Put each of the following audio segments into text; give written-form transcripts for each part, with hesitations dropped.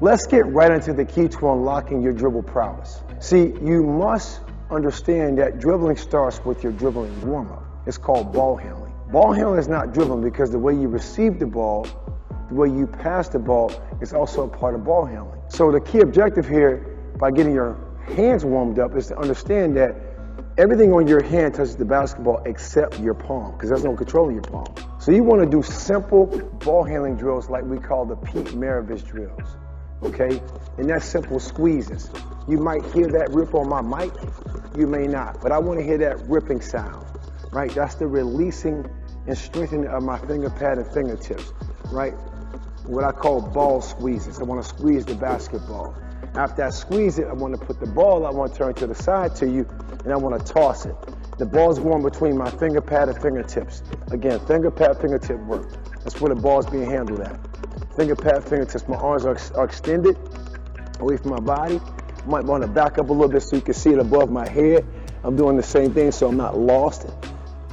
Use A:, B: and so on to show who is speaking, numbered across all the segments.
A: Let's get right into the key to unlocking your dribble prowess. See, you must understand that dribbling starts with your dribbling warm-up. It's called ball handling. Ball handling is not dribbling because the way you receive the ball, the way you pass the ball is also a part of ball handling. So the key objective here, by getting your hands warmed up, is to understand that everything on your hand touches the basketball except your palm, because there's no control in your palm. So you want to do simple ball handling drills like we call the Pete Maravich drills, okay? And that's simple squeezes. You might hear that rip on my mic, you may not, but I want to hear that ripping sound, right? That's the releasing and strengthening of my finger pad and fingertips, right? What I call ball squeezes. I want to squeeze the basketball. After I squeeze it, I want to put the ball, I want to turn to the side to you, and I want to toss it. The ball's going between my finger pad and fingertips. Again, finger pad, fingertip work. That's where the ball's being handled at. Finger pad, fingertips. My arms are extended away from my body. I might want to back up a little bit so you can see it above my head. I'm doing the same thing so I'm not lost,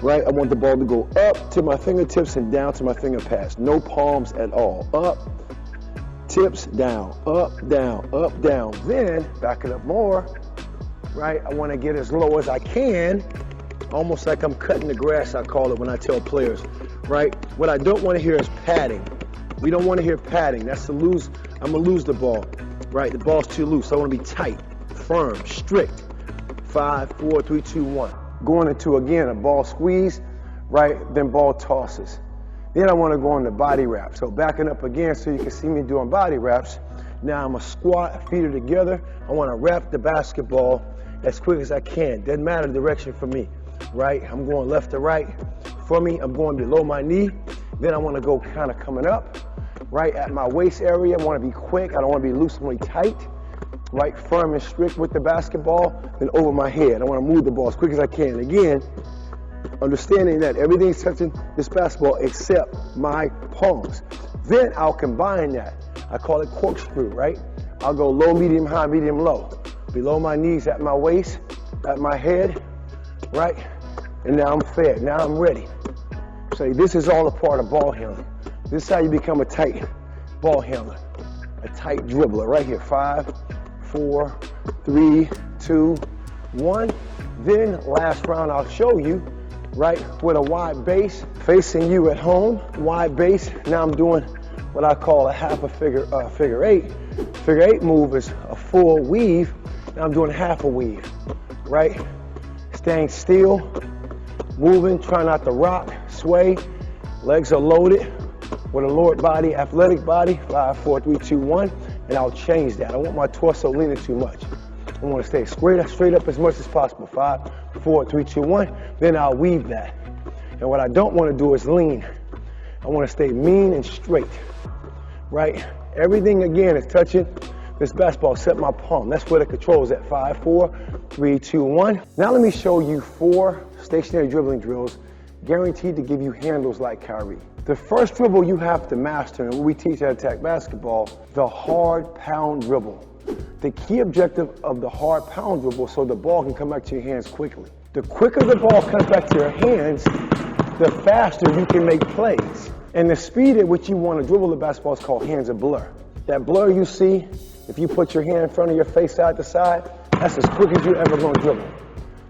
A: right? I want the ball to go up to my fingertips and down to my finger pads. No palms at all. Up, tips, down, up, down, up, down. Then back it up more, right? I want to get as low as I can, almost like I'm cutting the grass, I call it when I tell players, right? What I don't want to hear is padding. We don't want to hear padding. That's to lose. I'm going to lose the ball, right? The ball's too loose. So I want to be tight, firm, strict. 5, 4, 3, 2, 1. Going into, again, a ball squeeze, right? Then ball tosses. Then I want to go into body wrap. So backing up again so you can see me doing body wraps. Now I'm going to squat, feet are together. I want to wrap the basketball as quick as I can. Doesn't matter the direction for me, right? I'm going left to right. For me, I'm going below my knee. Then I want to go kind of coming up, right at my waist area. I want to be quick. I don't want to be loose, I want to be tight, right? Firm and strict with the basketball. Then over my head. I want to move the ball as quick as I can. Again, understanding that everything's touching this basketball except my palms. Then I'll combine that. I call it corkscrew, right? I'll go low, medium, high, medium, low. Below my knees, at my waist, at my head, right? And now I'm fed, now I'm ready. So this is all a part of ball handling. This is how you become a tight ball handler, a tight dribbler, right here. 5, 4, 3, 2, 1. Then last round I'll show you, right, with a wide base, facing you at home, wide base. Now I'm doing what I call a half a figure eight. Figure eight move is a full weave. Now I'm doing half a weave, right? Staying still, moving, trying not to rock, sway. Legs are loaded with a lowered body, athletic body. 5, 4, 3, 2, 1. And I'll change that. I don't want my torso leaning too much. I want to stay straight up as much as possible. 5, 4, 3, 2, 1. Then I'll weave that. And what I don't want to do is lean. I want to stay mean and straight, right? Everything, again, is touching this basketball except my palm. That's where the control is at. 5, 4, 3, 2, 1. Now let me show you 4 stationary dribbling drills guaranteed to give you handles like Kyrie. The first dribble you have to master, and what we teach at Attack Basketball, the hard pound dribble. The key objective of the hard pound dribble so the ball can come back to your hands quickly. The quicker the ball comes back to your hands, the faster you can make plays. And the speed at which you want to dribble the basketball is called hands of blur. That blur you see, if you put your hand in front of your face side to side, that's as quick as you're ever going to dribble.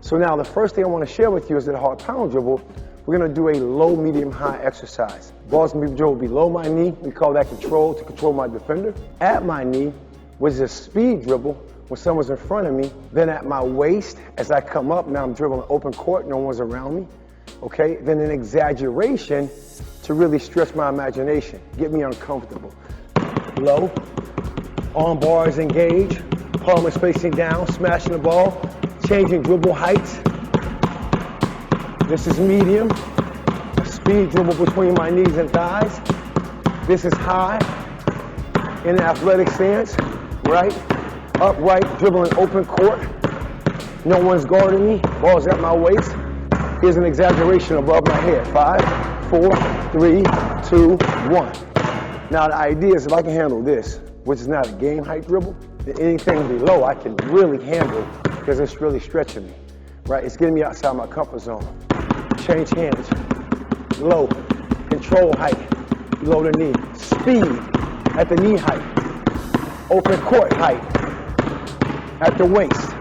A: So now the first thing I want to share with you is that a hard pound dribble, we're going to do a low, medium, high exercise. Ball's going to be dribbled below my knee. We call that control, to control my defender. At my knee, which is a speed dribble when someone's in front of me. Then at my waist, as I come up, now I'm dribbling open court, no one's around me. Okay, then an exaggeration to really stretch my imagination, get me uncomfortable. Low, arm bars engaged, palm is facing down, smashing the ball, changing dribble heights. This is medium, speed dribble between my knees and thighs. This is high, in an athletic stance, right? Upright, dribbling open court. No one's guarding me, ball's at my waist. Here's an exaggeration above my head. 5, 4, 3, 2, 1. Now the idea is if I can handle this, which is not a game height dribble, then anything below I can really handle because it's really stretching me, right? It's getting me outside my comfort zone. Change hands, low, control height, below the knee, speed at the knee height. Open court height at the waist.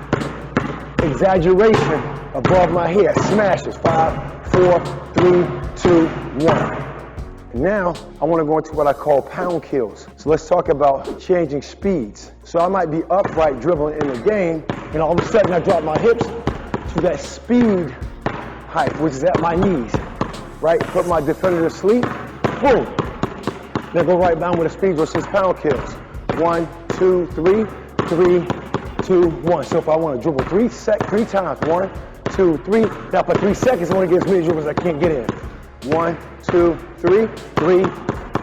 A: Exaggeration above my head. Smashes. 5, 4, 3, 2, 1. Now, I want to go into what I call pound kills. So let's talk about changing speeds. So I might be upright dribbling in the game, and all of a sudden I drop my hips to that speed height, which is at my knees. Right? Put my defender to sleep. Boom. Then go right down with a speed versus pound kills. 1, 2, 3, 3, 2, 1. So if I want to dribble three times, 1, 2, 3. Now for 3 seconds, I want to get as many dribbles as I can't get in. 1, 2, 3, 3,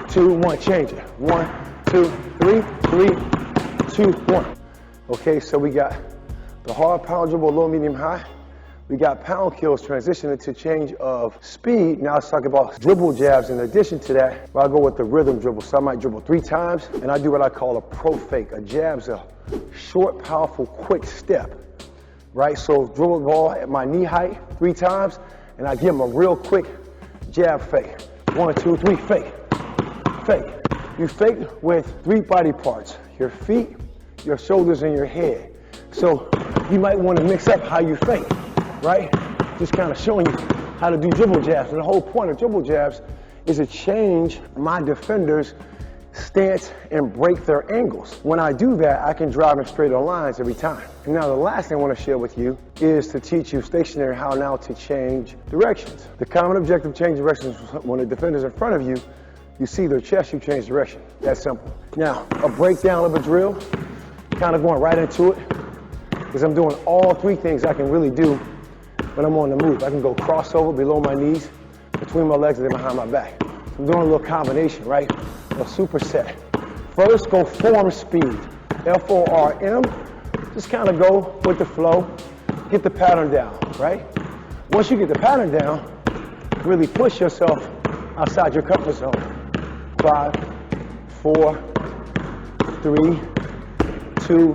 A: 2, 1. Change it. 1, 2, 3, 3, 2, 1. Okay, so we got the hard pound dribble, low, medium, high. We got pound kills transitioning to change of speed. Now let's talk about dribble jabs in addition to that, where I go with the rhythm dribble. So I might dribble 3 times, and I do what I call a pro fake. A jab's a short, powerful, quick step, right? So dribble the ball at my knee height 3 times, and I give them a real quick jab fake. 1, 2, 3, fake. Fake. You fake with 3 body parts: your feet, your shoulders, and your head. So you might want to mix up how you fake, right? Just kind of showing you how to do dribble jabs. And the whole point of dribble jabs is to change my defender's stance and break their angles. When I do that, I can drive in straighter lines every time. And now the last thing I want to share with you is to teach you stationary how now to change directions. The common objective of changing directions is when the defender's in front of you, you see their chest, you change direction. That's simple. Now, a breakdown of a drill, kind of going right into it, because I'm doing all 3 things I can really do when I'm on the move. I can go crossover below my knees, between my legs, and then behind my back. So I'm doing a little combination, right? A superset. First, go form speed. F-O-R-M. Just kind of go with the flow. Get the pattern down, right? Once you get the pattern down, really push yourself outside your comfort zone. 5, 4, 3, 2,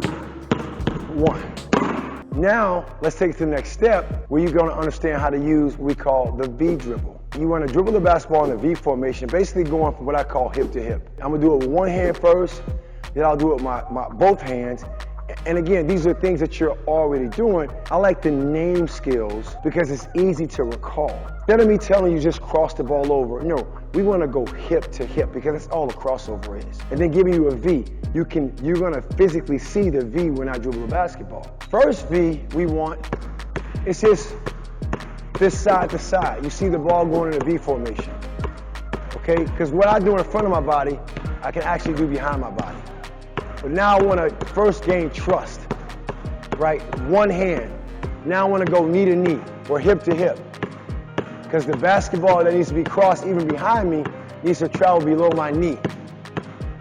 A: 1. Now, let's take it to the next step, where you're going to understand how to use what we call the V dribble. You want to dribble the basketball in the V formation, basically going from what I call hip to hip. I'm going to do it with one hand first, then I'll do it with my both hands. And again, these are things that you're already doing. I like to name skills because it's easy to recall. Instead of me telling you just cross the ball over, no, we want to go hip to hip because that's all a crossover is. And then giving you a V, you're going to physically see the V when I dribble the basketball. First V we want, it's just this side to side. You see the ball going in the V formation, okay? Because what I do in front of my body, I can actually do behind my body. But now I want to first gain trust, right? One hand. Now I want to go knee to knee or hip to hip. Because the basketball that needs to be crossed even behind me needs to travel below my knee.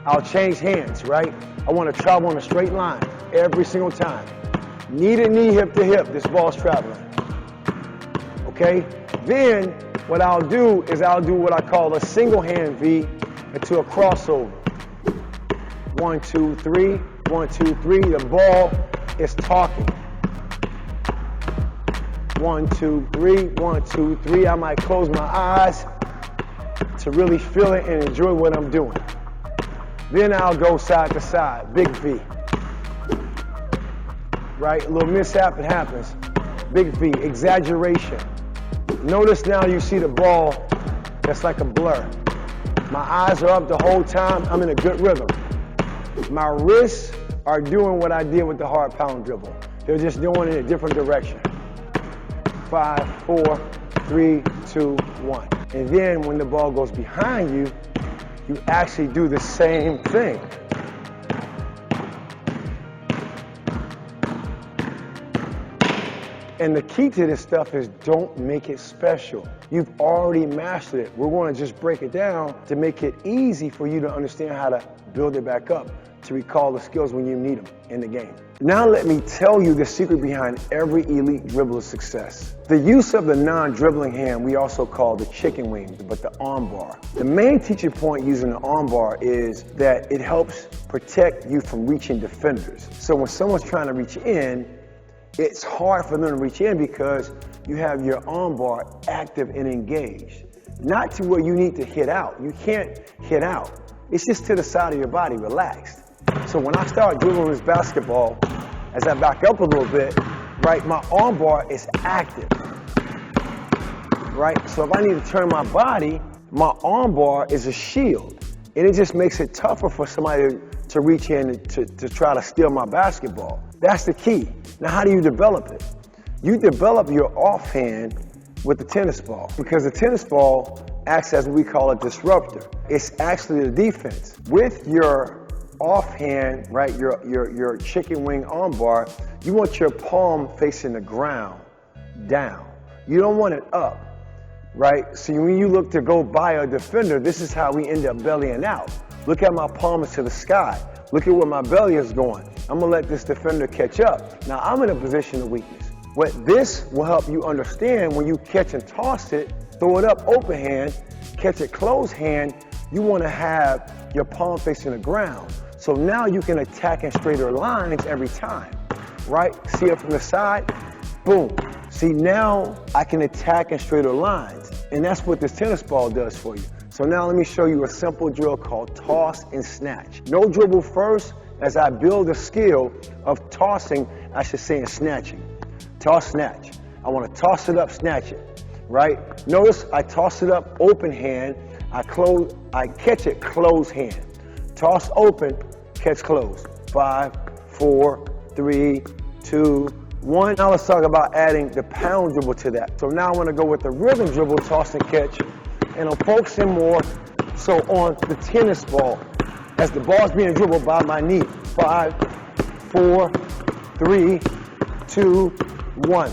A: I'll change hands, right? I want to travel on a straight line every single time. Knee to knee, hip to hip, this ball's traveling. Okay? Then what I'll do is I'll do what I call a single hand V into a crossover. 1, 2, 3, 1, 2, 3. The ball is talking. 1, 2, 3, 1, 2, 3. I might close my eyes to really feel it and enjoy what I'm doing. Then I'll go side to side, big V. Right? A little mishap, it happens. Big V, exaggeration. Notice now you see the ball that's like a blur. My eyes are up the whole time. I'm in a good rhythm. My wrists are doing what I did with the hard pound dribble. They're just doing it in a different direction. 5, 4, 3, 2, 1. And then when the ball goes behind you, you actually do the same thing. And the key to this stuff is don't make it special. You've already mastered it. We're going to just break it down to make it easy for you to understand how to build it back up, to recall the skills when you need them in the game. Now let me tell you the secret behind every elite dribbler's success. The use of the non-dribbling hand we also call the chicken wing, but the arm bar. The main teaching point using the arm bar is that it helps protect you from reaching defenders. So when someone's trying to reach in, it's hard for them to reach in because you have your arm bar active and engaged. Not to where you need to hit out. You can't hit out. It's just to the side of your body, relaxed. So when I start dribbling this basketball, as I back up a little bit, right, my arm bar is active, right? So if I need to turn my body, my arm bar is a shield, and it just makes it tougher for somebody to reach in to try to steal my basketball. That's the key. Now, how do you develop it? You develop your offhand with the tennis ball, because the tennis ball acts as we call a disruptor. It's actually the defense. With your offhand, right, your chicken wing arm bar, you want your palm facing the ground, down. You don't want it up, right? So when you look to go by a defender, this is how we end up bellying out. Look at my palm is to the sky. Look at where my belly is going. I'm gonna let this defender catch up. Now I'm in a position of weakness. What this will help you understand, when you catch and toss it, throw it up open hand, catch it closed hand, you wanna have your palm facing the ground. So now you can attack in straighter lines every time, right? See it from the side, boom. See, now I can attack in straighter lines, and that's what this tennis ball does for you. So now let me show you a simple drill called toss and snatch. No dribble first, as I build a skill of tossing, I should say, and snatching. Toss, snatch. I want to toss it up, snatch it, right? Notice I toss it up open hand, I catch it closed hand. Toss open, catch close. 5, 4, 3, 2, 1. Now let's talk about adding the pound dribble to that. So now I want to go with the rhythm dribble, toss and catch, and I'm focusing more so on the tennis ball as the ball's being dribbled by my knee. 5, 4, 3, 2, 1.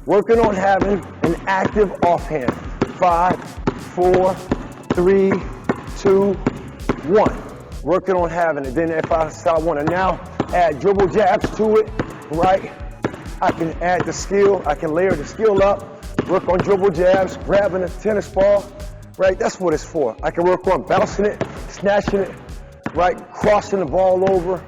A: Working on having an active offhand. 5, 4, 3, 2, 1. Working on having it. Then if I want to now add dribble jabs to it, right? I can add the skill. I can layer the skill up. Work on dribble jabs, grabbing a tennis ball, right? That's what it's for. I can work on bouncing it, snatching it, right? Crossing the ball over.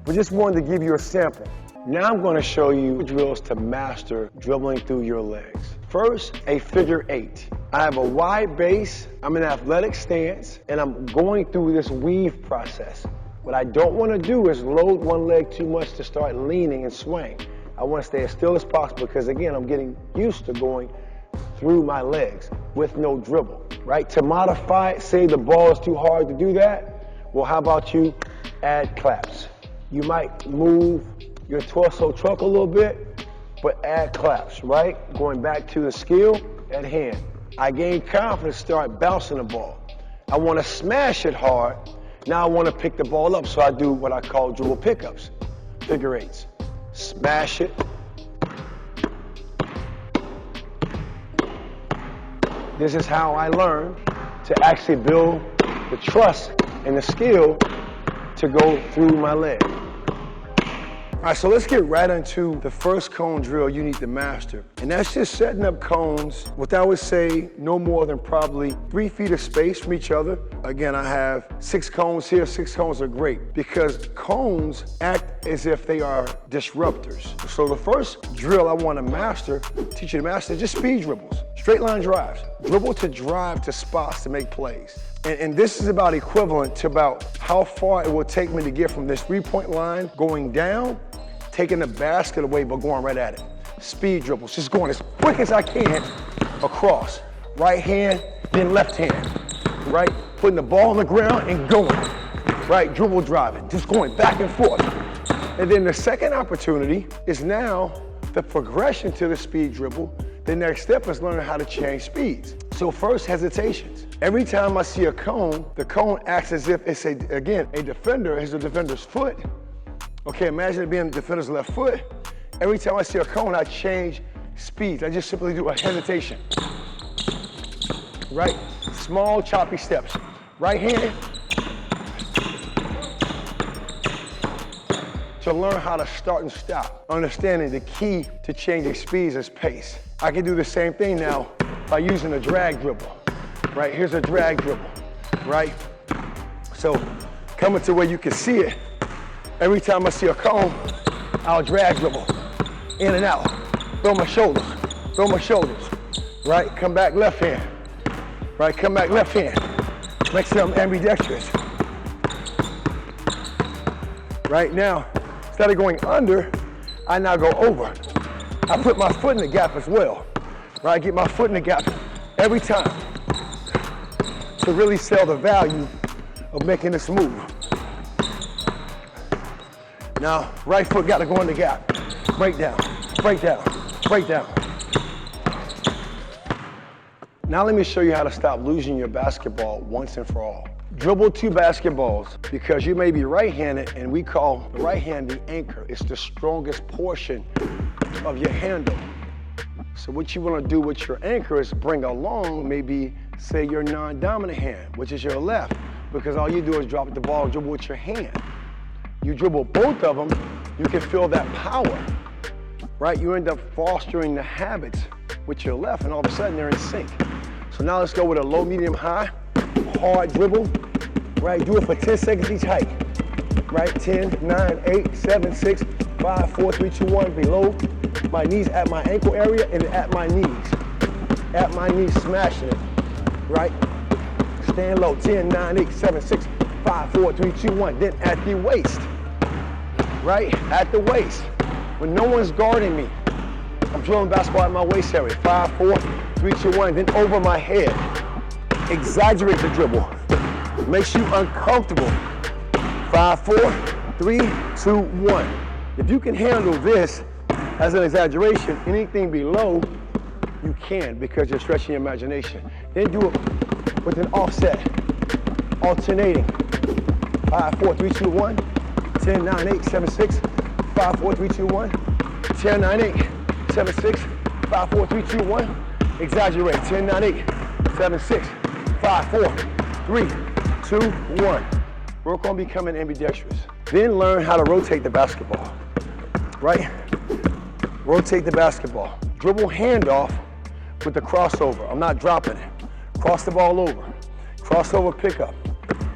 A: But just wanted to give you a sample. Now I'm going to show you drills to master dribbling through your legs. First, a figure 8. I have a wide base, I'm in an athletic stance, and I'm going through this weave process. What I don't want to do is load one leg too much to start leaning and swaying. I want to stay as still as possible because, again, I'm getting used to going through my legs with no dribble, right? To modify it, say the ball is too hard to do that, well, how about you add claps? You might move your torso trunk a little bit, but add claps, right? Going back to the skill at hand. I gain confidence, start bouncing the ball. I want to smash it hard. Now I want to pick the ball up, so I do what I call dribble pickups, figure 8s. Smash it. This is how I learn to actually build the trust and the skill to go through my leg. All right, so let's get right into the first cone drill you need to master. And that's just setting up cones with, I would say, no more than probably 3 feet of space from each other. Again, I have 6 cones here. 6 cones are great because cones act as if they are disruptors. So the first drill I want to master, teach you to master, is just speed dribbles, straight line drives. Dribble to drive to spots to make plays. And this is about equivalent to about how far it will take me to get from this 3-point line going down, taking the basket away, but going right at it. Speed dribbles, just going as quick as I can across. Right hand, then left hand, right? Putting the ball on the ground and going, right? Dribble driving, just going back and forth. And then the second opportunity is now the progression to the speed dribble. The next step is learning how to change speeds. So first, hesitations. Every time I see a cone, the cone acts as if it's, a defender is the defender's foot. Okay, imagine it being the defender's left foot. Every time I see a cone, I change speeds. I just simply do a hesitation. Right? Small, choppy steps. Right hand. To learn how to start and stop. Understanding the key to changing speeds is pace. I can do the same thing now by using a drag dribble. Right, here's a drag dribble, right? So coming to where you can see it, every time I see a cone, I'll drag dribble, in and out, throw my shoulders, right? Come back left hand, right? Come back left hand. Make sure I'm ambidextrous. Right now, instead of going under, I now go over. I put my foot in the gap as well. Right, I get my foot in the gap every time to really sell the value of making this move. Now, right foot got to go in the gap. Break down, break down, break down. Now let me show you how to stop losing your basketball once and for all. Dribble 2 basketballs because you may be right-handed, and we call the right hand the anchor. It's the strongest portion of your handle. So what you want to do with your anchor is bring along maybe, say, your non-dominant hand, which is your left, because all you do is drop the ball and dribble with your hand. You dribble both of them, you can feel that power, right? You end up fostering the habits with your left, and all of a sudden they're in sync. So now let's go with a low, medium, high, hard dribble, right? Do it for 10 seconds each height, right? 10, 9, 8, 7, 6, 5, 4, 3, 2, 1, below my knees at my ankle area and at my knees. At my knees, smashing it, right? Stand low, 10, 9, 8, 7, 6, 5, 4, 3, 2, 1. Then at the waist, right? At the waist. When no one's guarding me, I'm dribbling basketball at my waist area. 5, 4, 3, 2, 1. Then over my head. Exaggerate the dribble. Makes you uncomfortable. 5, 4, 3, 2, 1. If you can handle this as an exaggeration, anything below, you can, because you're stretching your imagination. Then do it with an offset, alternating. 5, 4, 3, 2, 1. 10, 9, 8, 7, 6. 5, 4, 3, 2, 1. 10, 9, 8, 7, 6. 5, 4, 3, 2, 1. Exaggerate. 10, 9, 8, 7, 6. 5, 4, 3, 2, 1. Work on becoming ambidextrous. Then learn how to rotate the basketball, right? Rotate the basketball. Dribble handoff with the crossover. I'm not dropping it. Cross the ball over. Crossover pickup.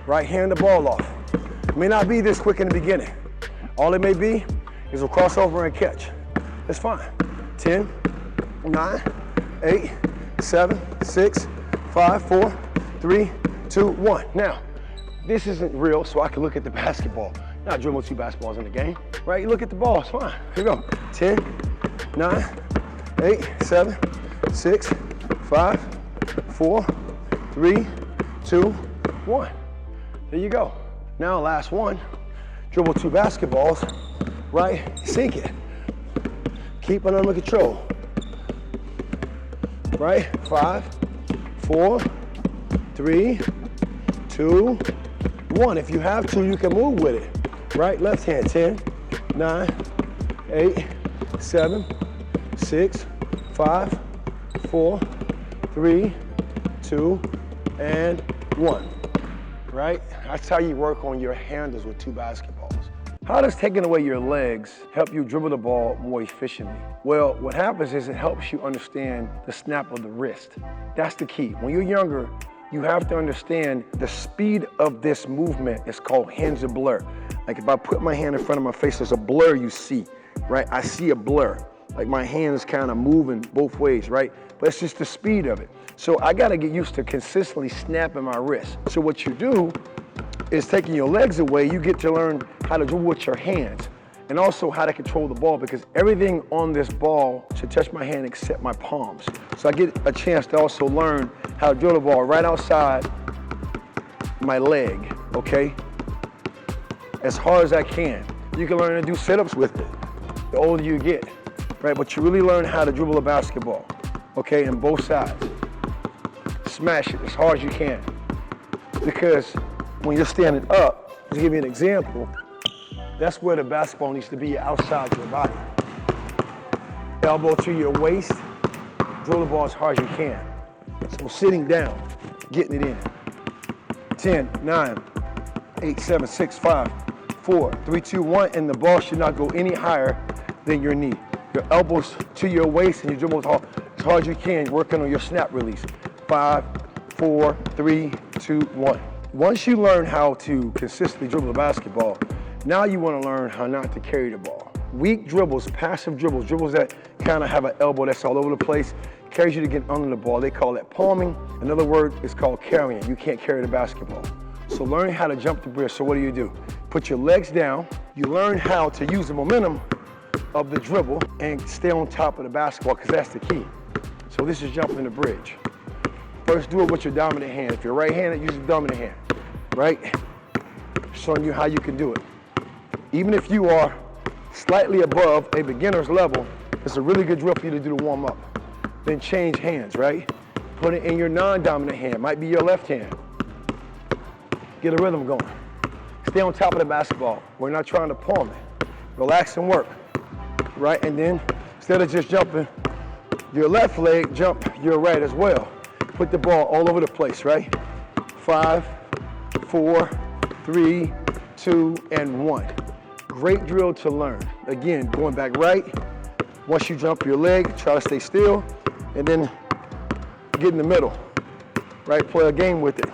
A: Right, hand the ball off. It may not be this quick in the beginning. All it may be is a crossover and catch. That's fine. 10, 9, 8, 7, 6, 5, 4, 3, 2, 1. Now, this isn't real, so I can look at the basketball. Not dribbling 2 basketballs in the game, right? You look at the ball, it's fine. Here we go. 10, 9, 8, 7, 6, 5, 4, 3, 2, 1. There you go. Now, last one. Dribble 2 basketballs, right? Sink it. Keep it under control. Right? 5, 4, 3, 2, 1. If you have to, you can move with it. Right? Left hand. 10, 9, 8, 7, 6, 5, 4, 3, 2, and 1. Right? That's how you work on your handles with 2 basketballs. How does taking away your legs help you dribble the ball more efficiently? Well, what happens is it helps you understand the snap of the wrist. That's the key. When you're younger, you have to understand the speed of this movement is called hands of blur. Like if I put my hand in front of my face, there's a blur you see, right? I see a blur. Like my hand is kind of moving both ways, right? But it's just the speed of it. So I gotta get used to consistently snapping my wrist. So what you do is taking your legs away, you get to learn how to dribble with your hands and also how to control the ball, because everything on this ball should touch my hand except my palms. So I get a chance to also learn how to dribble the ball right outside my leg, okay? As hard as I can. You can learn to do sit-ups with it the older you get, right? But you really learn how to dribble a basketball, okay, on both sides. Smash it as hard as you can. Because when you're standing up, to give you an example, that's where the basketball needs to be, outside your body. Elbow to your waist, dribble the ball as hard as you can. So sitting down, getting it in. 10, 9, 8, 7, 6, 5, 4, 3, 2, 1, and the ball should not go any higher than your knee. Your elbows to your waist and you dribble as hard as you can, working on your snap release. 5, 4, 3, 2, 1. Once you learn how to consistently dribble the basketball, now you want to learn how not to carry the ball. Weak dribbles, passive dribbles, dribbles that kind of have an elbow that's all over the place, carries you to get under the ball. They call that palming. Another word is called carrying. You can't carry the basketball. So learning how to jump the bridge. So what do? Put your legs down. You learn how to use the momentum of the dribble and stay on top of the basketball, because that's the key. So this is jumping the bridge. First, do it with your dominant hand. If you're right-handed, use your dominant hand, right? Showing you how you can do it. Even if you are slightly above a beginner's level, it's a really good drill for you to do to warm up. Then change hands, right? Put it in your non-dominant hand, might be your left hand. Get a rhythm going. Stay on top of the basketball. We're not trying to palm it. Relax and work, right? And then instead of just jumping your left leg, jump your right as well. Put the ball all over the place, right? 5, 4, 3, 2, and 1. Great drill to learn. Again, going back right. Once you jump your leg, try to stay still, and then get in the middle, right? Play a game with it.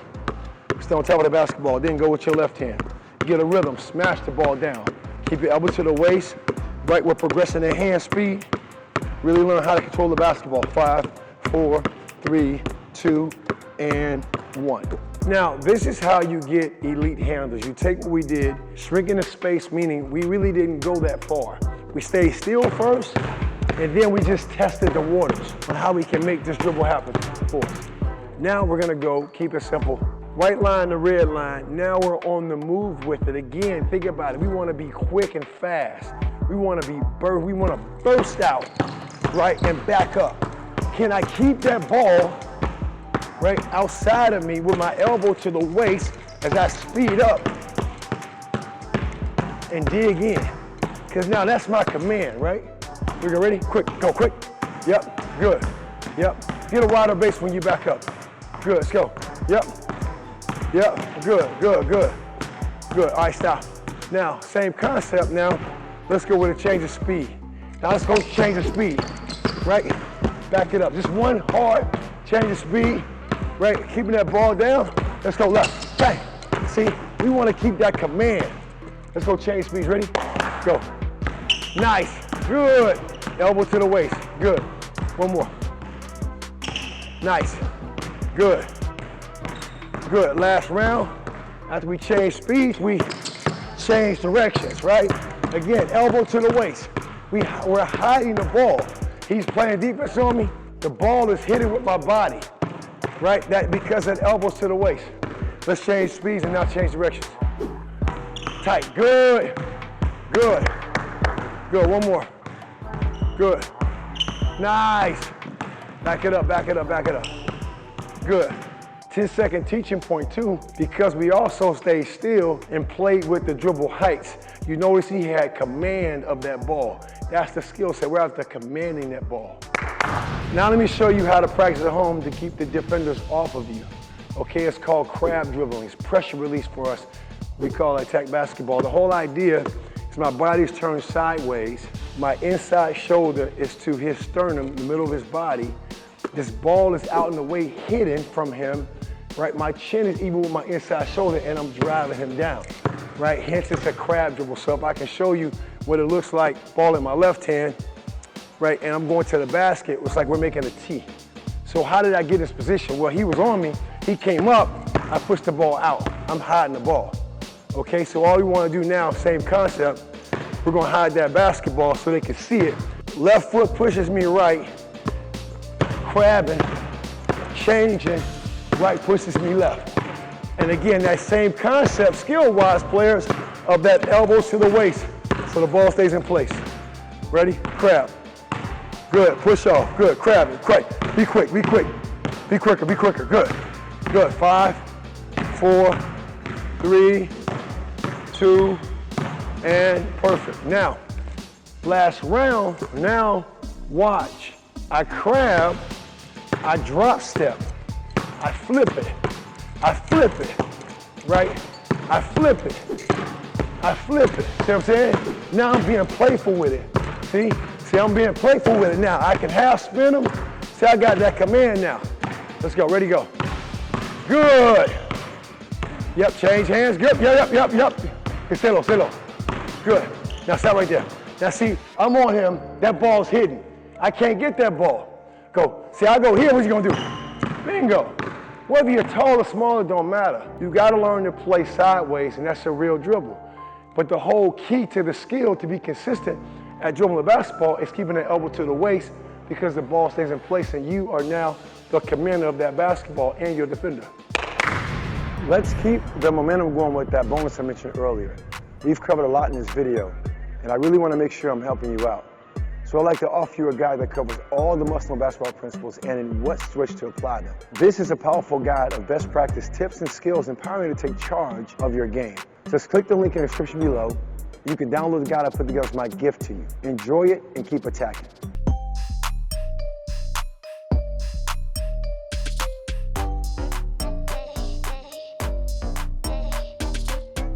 A: Stay on top of the basketball, then go with your left hand. Get a rhythm, smash the ball down. Keep your elbow to the waist, right? We're progressing at hand speed. Really learn how to control the basketball. 5, 4, 3, 2, and 1. Now, this is how you get elite handles. You take what we did, shrinking the space, meaning we really didn't go that far. We stayed still first, and then we just tested the waters on how we can make this dribble happen for us. Now we're gonna go, keep it simple. White line to red line. Now we're on the move with it. Again, think about it. We wanna be quick and fast. We wanna burst out, right, and back up. Can I keep that ball right outside of me with my elbow to the waist as I speed up and dig in? Because now that's my command, right? We go ready? Quick, go quick. Yep, good. Yep, get a wider base when you back up. Good, let's go. Yep, good, good, good. Good, all right, stop. Now, same concept now. Let's go with a change of speed. Now let's go change of speed, right? Back it up, just one hard change of speed. Right, keeping that ball down. Let's go left, bang. See, we want to keep that command. Let's go change speeds, ready? Go. Nice, good. Elbow to the waist, good. One more. Nice, good. Good, last round. After we change speeds, we change directions, right? Again, elbow to the waist. We're hiding the ball. He's playing defense on me. The ball is hitting with my body. Right, that because that elbow's to the waist. Let's change speeds and now change directions. Tight, good, good, good, one more. Good, nice. Back it up, back it up, back it up. Good. 10-second teaching point too, because we also stayed still and played with the dribble heights. You notice he had command of that ball. That's the skill set. We're out there commanding that ball. Now let me show you how to practice at home to keep the defenders off of you. Okay, it's called crab dribbling. It's pressure release for us. We call it attack basketball. The whole idea is my body's turned sideways. My inside shoulder is to his sternum, the middle of his body. This ball is out in the way, hidden from him, right? My chin is even with my inside shoulder and I'm driving him down, right? Hence it's a crab dribble. So if I can show you what it looks like, ball in my left hand, right, and I'm going to the basket, it's like we're making a T. So how did I get in this position? Well, he was on me, he came up, I pushed the ball out. I'm hiding the ball. Okay, so all we want to do now, same concept, we're going to hide that basketball so they can see it. Left foot pushes me right, crabbing, changing, right pushes me left. And again, that same concept, skill-wise, players, of that elbows to the waist, so the ball stays in place. Ready? Crab. Good, push off, good, crab it, quick, be quick, be quick. Be quicker, good. Good, 5, 4, 3, 2, and perfect. Now, last round, now watch. I crab, I drop step, I flip it, right? I flip it. See what I'm saying? Now I'm being playful with it. See, I'm being playful with it now. I can half spin them. See, I got that command now. Let's go, ready, go. Good. Yep, change hands, good, yep. Stay low. Good. Now stop right there. Now see, I'm on him, that ball's hidden. I can't get that ball. Go. See, I go here, what you gonna do? Bingo. Whether you're tall or small, it don't matter. You gotta learn to play sideways, and that's a real dribble. But the whole key to the skill to be consistent at dribbling the basketball is keeping the elbow to the waist, because the ball stays in place and you are now the commander of that basketball and your defender. Let's keep the momentum going with that bonus I mentioned earlier. We've covered a lot in this video, and I really want to make sure I'm helping you out. So I'd like to offer you a guide that covers all the must-know basketball principles and in what switch to apply them. This is a powerful guide of best practice tips and skills empowering you to take charge of your game. Just click the link in the description below. You can download the guide I put together as my gift to you. Enjoy it and keep attacking.